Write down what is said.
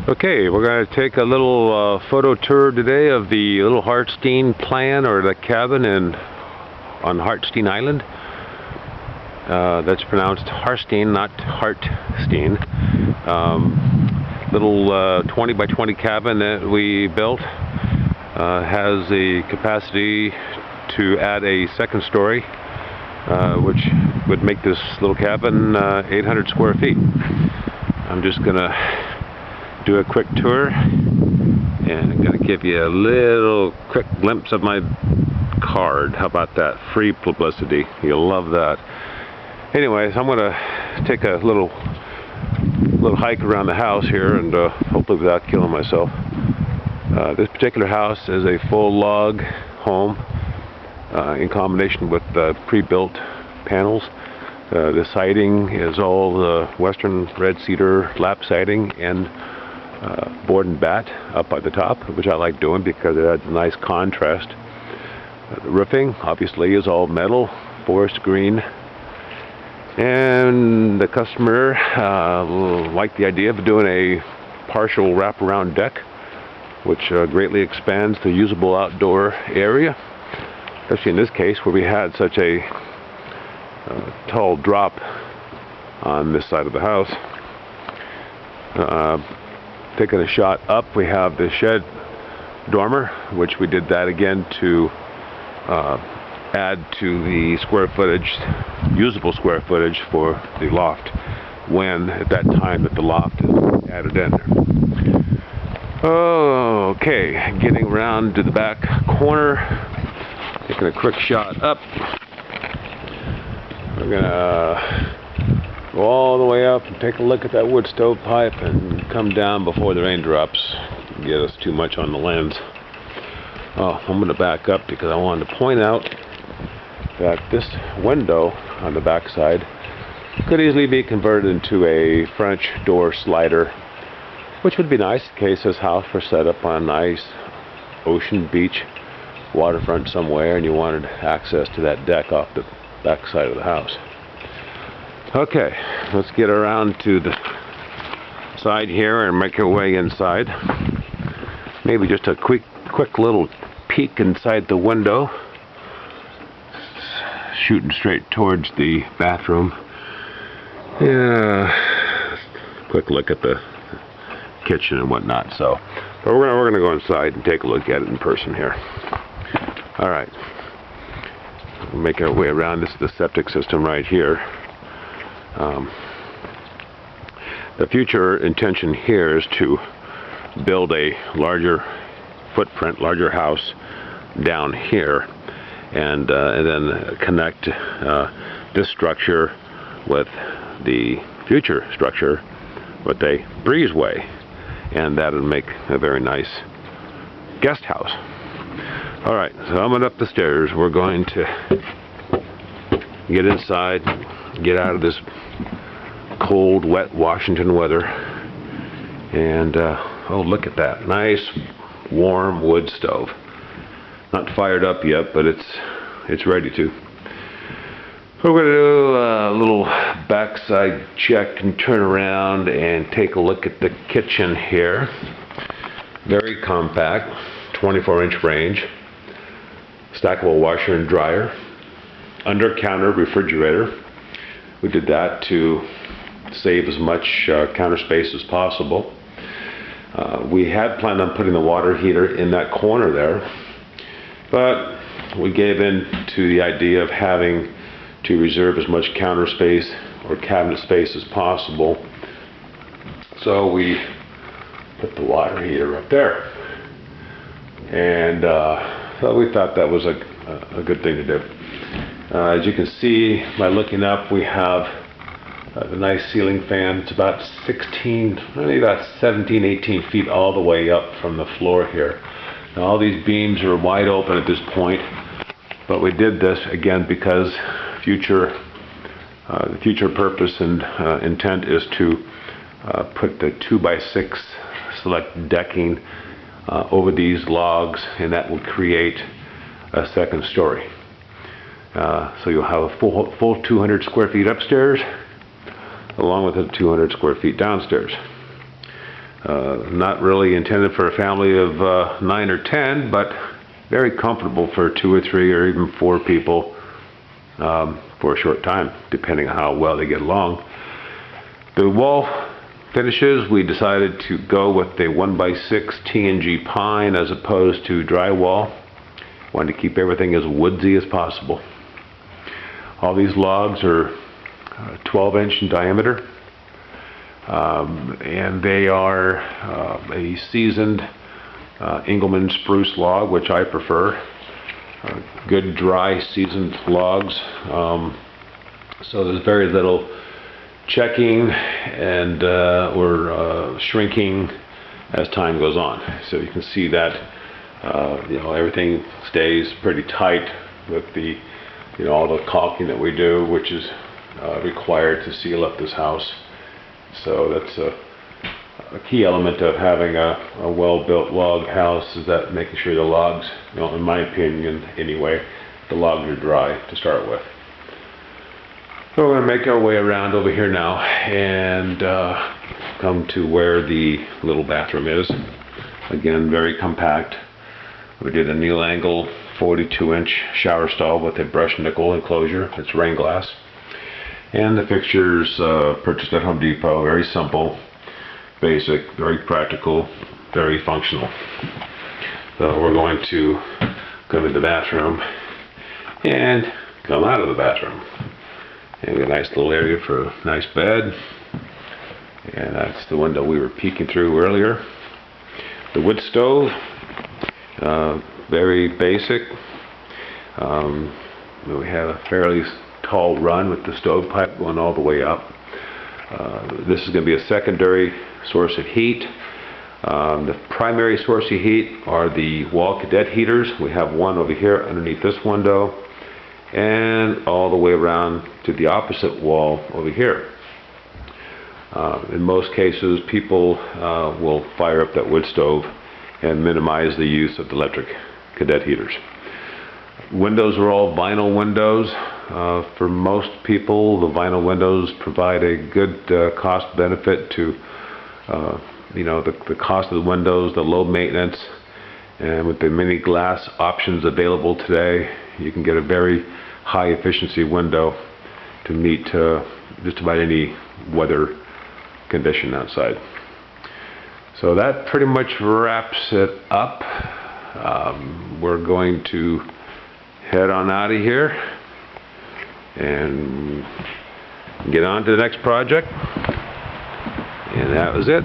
Okay, we're going to take a little photo tour today of the little Harstene plan, or the cabin on Harstene Island. That's pronounced Harstene, not Harstene. Little 20 by 20 cabin that we built has the capacity to add a second story, which would make this little cabin 800 square feet. I'm just going to do a quick tour, and I'm going to give you a little quick glimpse of my card. How about that? Free publicity. You'll love that. Anyways, I'm going to take a little hike around the house here, and hopefully without killing myself. This particular house is a full log home in combination with pre-built panels. The siding is all western red cedar lap siding and board and bat up at the top, which I like doing because it adds a nice contrast. The roofing obviously is all metal, forest green, and the customer liked the idea of doing a partial wraparound deck, which greatly expands the usable outdoor area, especially in this case where we had such a tall drop on this side of the house. Taking a shot up, we have the shed dormer, which we did that again to add to the square footage, usable square footage for the loft, when at that time that the loft is added in. Okay, getting around to the back corner, taking a quick shot up. We're gonna go all the way up and take a look at that wood stove pipe and come down before the raindrops get us too much on the lens. Oh, I'm going to back up because I wanted to point out that this window on the back side could easily be converted into a French door slider, which would be nice in case this house were set up on a nice ocean beach waterfront somewhere and you wanted access to that deck off the back side of the house. Okay, let's get around to the side here and make our way inside. Maybe just a quick little peek inside the window, shooting straight towards the bathroom. Yeah, quick look at the kitchen and whatnot. So, but we're gonna go inside and take a look at it in person here. All right, we'll make our way around. This is the septic system right here. The future intention here is to build a larger footprint, larger house down here, and then connect this structure with the future structure with a breezeway, and that would make a very nice guest house. All right, so I'm going up the stairs. We're going to get inside, get out of this cold, wet Washington weather, and oh, look at that nice warm wood stove. Not fired up yet, but it's ready to. We're going to do a little backside check and turn around and take a look at the kitchen here. Very compact, 24-inch range, stackable washer and dryer, under counter refrigerator. We did that to save as much counter space as possible. We had planned on putting the water heater in that corner there, but we gave in to the idea of having to reserve as much counter space or cabinet space as possible. So we put the water heater up there, and so we thought that was a good thing to do. As you can see by looking up, we have the nice ceiling fan. It's about 17, 18 feet all the way up from the floor here. Now all these beams are wide open at this point, but we did this again because the future purpose and intent is to put the 2x6 select decking over these logs, and that will create a second story. So you'll have a full 200 square feet upstairs, along with the 200 square feet downstairs. Not really intended for a family of 9 or 10, but very comfortable for 2 or 3 or even 4 people for a short time, depending on how well they get along. The wall finishes, we decided to go with a 1x6 TNG pine as opposed to drywall. Wanted to keep everything as woodsy as possible. All these logs are 12-inch in diameter, and they are a seasoned Engelmann spruce log, which I prefer. Good dry seasoned logs, so there's very little checking and or shrinking as time goes on. So you can see that everything stays pretty tight with the all the caulking that we do, which is required to seal up this house. So that's a key element of having a well-built log house, is that making sure the logs, in my opinion anyway, the logs are dry to start with. So we're going to make our way around over here now and come to where the little bathroom is. Again, very compact. We did a Neil Angle 42-inch shower stall with a brushed nickel enclosure. It's rain glass. And the fixtures purchased at Home Depot, very simple, basic, very practical, very functional. So we're going to go to the bathroom and come out of the bathroom. And we have a nice little area for a nice bed. And that's the window we were peeking through earlier. The wood stove, very basic. We have a fairly tall run with the stovepipe going all the way up. This is going to be a secondary source of heat. The primary source of heat are the wall cadet heaters. We have one over here underneath this window, and all the way around to the opposite wall over here. In most cases, people will fire up that wood stove and minimize the use of the electric cadet heaters. Windows are all vinyl windows. For most people, the vinyl windows provide a good cost benefit to the cost of the windows, the low maintenance, and with the many glass options available today, you can get a very high efficiency window to meet just about any weather condition outside. So that pretty much wraps it up. We're going to head on out of here and get on to the next project. And that was it.